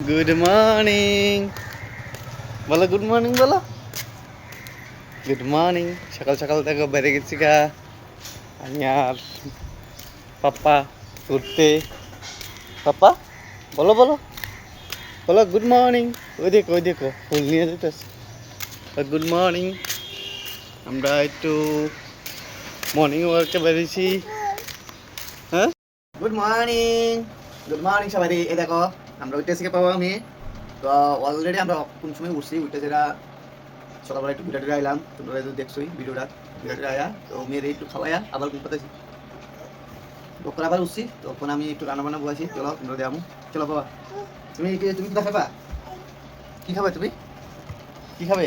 Good morning বলো, good morning বলো, good morning. সকাল সকাল থেকে বেড়ে গেছি গা আমি আর পাপ্পা ঘুরতে। পাপ্পা বলো বলো বলো, গুড মর্নিং। ওই দেখো ফুল নিয়ে যেতেছে। Good morning. আমরা একটু মর্নিং ওয়ার্কে বেরিয়েছি। হ্যাঁ, গুড মর্নিং, গুড মর্নিং সবাই। এই দেখো আমরা উঠে থেকে পাবো আমি তো অলরেডি আমরা কোন সময় উঠছি উঠে যেটা সকালবেলা একটু ভিডিওটা আইলাম, তোমরা তো দেখছোই ভিডিওটা আয়া তো মেয়ের একটু খাওয়াইয়া আবার ঘুম পাতেছি। তখন আবার উঠছি, তখন আমি একটু রান্না বান্না বসেছি। চলো তোমরা দেখাবো। চলো বাবা, তুমি তুমি কি খাবা? কি খাবে তুমি? কি খাবে?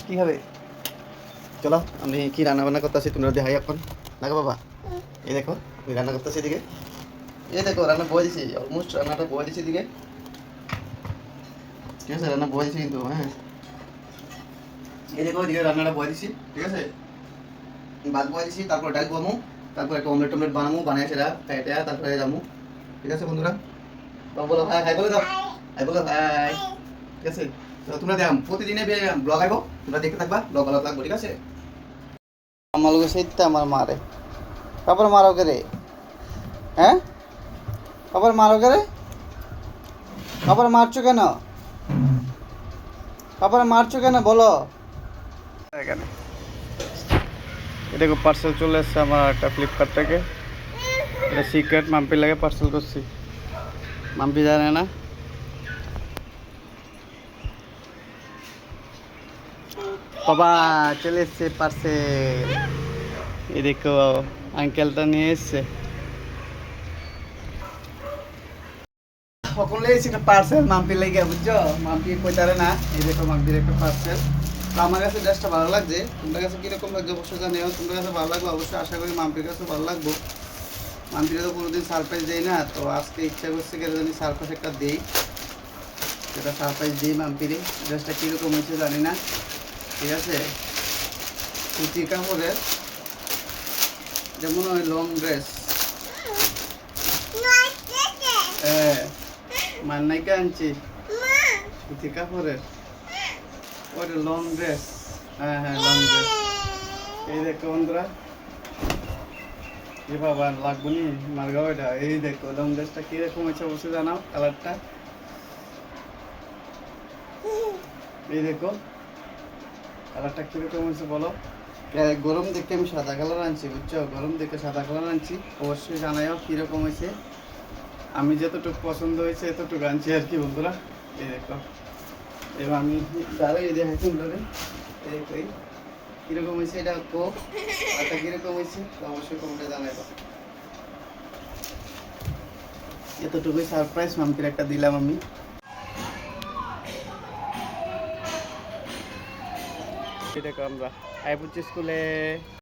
কি খাবে? চলো আমি কি রান্না বান্না করতেছি তোমরা দেখাই এখন। দেখো বাবা, এই দেখো আমি রান্না করতেছি এদিকে। এই দেখো রান্না বয়ে দিছি, অলমোস্ট রান্নাটা বয়ে দিছি এদিকে। ঠিক আছে, রান্না বয়ে দিছি কিন্তু। হ্যাঁ, এই দেখো এদিকে রান্নাটা বয়ে দিছি। ঠিক আছে, ভাত বয়ে দিছি, তারপর ডাল বমু, তারপর একটা অমলেট টমলেট বানাবো, বানিয়ে সেটা খাইতে তারপরে যাবো। ঠিক আছে বন্ধুরা, বলো হাই, হাই বলে দাও, হাই বলো হাই। ঠিক আছে, তো তোমরা দেখো প্রতিদিনে ব্লগ আইবো, তোমরা দেখতে থাকবা, ব্লগ ভালো লাগবে। ঠিক আছে, আমার লোক সেইতে আমার মারে। তারপর মারো কে রে? হ্যাঁ, আবার মারো কে রে? আবার মারছো কেন? আবার মারছো কেন বলো? এখানে এটা পার্সেল চলে এসছে আমার একটা ফ্লিপকার্ট থেকে। এটা সিক্রেট, মাম্পি লাগে পার্সেল করছি, মাম্পি জানে না। বাবা চলে এসছে পার্সেল। এই দেখো আঙ্কেলটা নিয়ে এসছে। সকলে সেটা পার্সেল মাম্পি লেগে, বুঝছো? মাম্পি কইতারে না। এই দেখো মাম্পির একটা পার্সেল। তো আমার কাছে ড্রেসটা ভালো লাগছে, তোমার কাছে কিরকম লাগছে অবশ্যই জানিও। তোমার কাছে ভালো লাগবে অবশ্যই, আশা করি মাম্পির কাছে ভালো লাগবে। মাম্পিরা তো কোনোদিন সারপ্রাইজ দেই না, তো আজকে ইচ্ছা করছে কেন জানি সারপ্রাইজ একটা দেই। সেটা সারপ্রাইজ দিই মাম্পিরে। ড্রেসটা কীরকম হয়েছে জানি না। ঠিক আছে, সুতি কাপড়ের, যেমন ওই লং ড্রেস। হ্যাঁ, মান্নাইকে আনছি সুতি কাপড়ের ওই লং ড্রেস। হ্যাঁ হ্যাঁ, লং ড্রেস। এই দেখো বন্ধুরা, এ বাবা লাগবো নি মারগাও। এটা এই দেখো লং ড্রেসটা কিরকম হয়েছে অবশ্যই জানাও। কালারটা এই দেখো, কালারটা কিরকম হয়েছে বলো। গরম দেখে আমি সাদা কালার আনছি, বুঝছো? গরম দেখে সাদা কালার আনছি, অবশ্যই জানাইও কিরকম হয়েছে। আমি যতটুকু পছন্দ হয়েছে এতটুকু আনছি আর কি বন্ধুরা। এই দেখো, এবার আমি দাঁড়াই দেখাই তোমরা। এই কিরকম হয়েছে এটা কো, এটা কিরকম হয়েছে অবশ্যই কমেন্টে জানাইবা। এতটুকুই সারপ্রাইজ মামকির একটা দিলাম আমি। এটা আমরা আইপুর স্কুলে